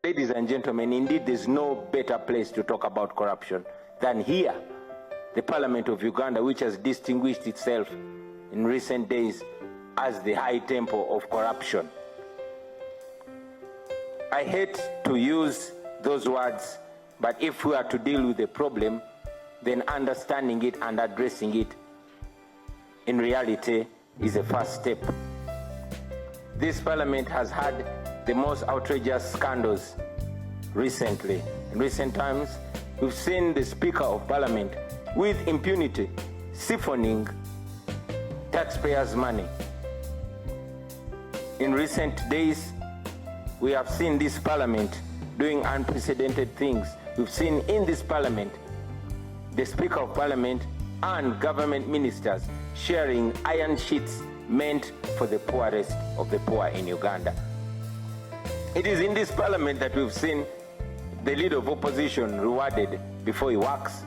Ladies and gentlemen, indeed there's no better place to talk about corruption than here, the Parliament of Uganda, which has distinguished itself in recent days as the high temple of corruption. I hate to use those words, but if we are to deal with the problem, then understanding it and addressing it in reality is a first step. This Parliament has had the most outrageous scandals recently. In recent times, we've seen the Speaker of Parliament with impunity siphoning taxpayers' money. In recent days, we have seen this Parliament doing unprecedented things. We've seen in this Parliament the Speaker of Parliament and government ministers sharing iron sheets meant for the poorest of the poor in Uganda. It is in this Parliament that we've seen the leader of opposition rewarded before he works.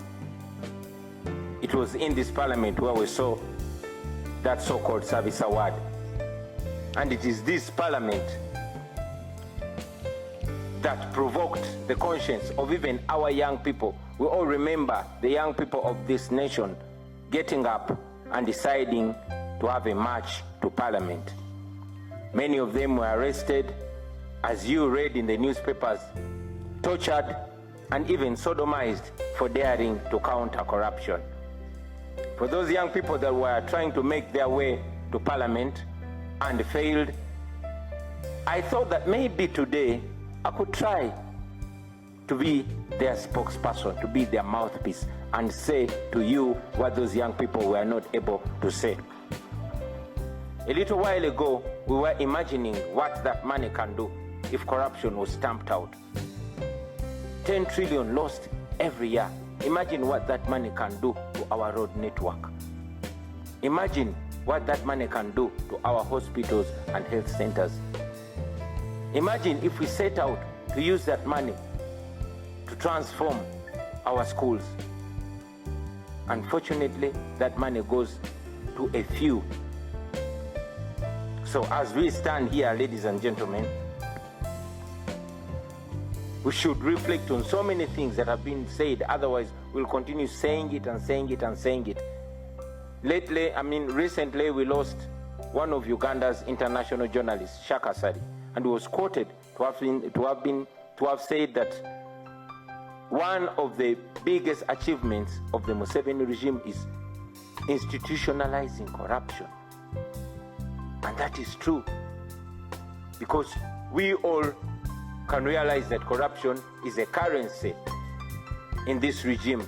It was in this Parliament where we saw that so-called service award. And it is this Parliament that provoked the conscience of even our young people. We all remember the young people of this nation getting up and deciding to have a march to Parliament. Many of them were arrested, as you read in the newspapers, tortured, and even sodomized for daring to counter corruption. For those young people that were trying to make their way to Parliament and failed, I thought that maybe today I could try to be their spokesperson, to be their mouthpiece, and say to you what those young people were not able to say. A little while ago, we were imagining what that money can do if corruption was stamped out. 10 trillion lost every year. Imagine what that money can do to our road network. Imagine what that money can do to our hospitals and health centers. Imagine if we set out to use that money to transform our schools. Unfortunately, that money goes to a few. So as we stand here, ladies and gentlemen, we should reflect on so many things that have been said. Otherwise, we'll continue saying it and saying it and saying it. Recently we lost one of Uganda's international journalists, Shaka Sari, and he was quoted to have said that one of the biggest achievements of the Museveni regime is institutionalizing corruption. And that is true, because we all can realize that corruption is a currency in this regime.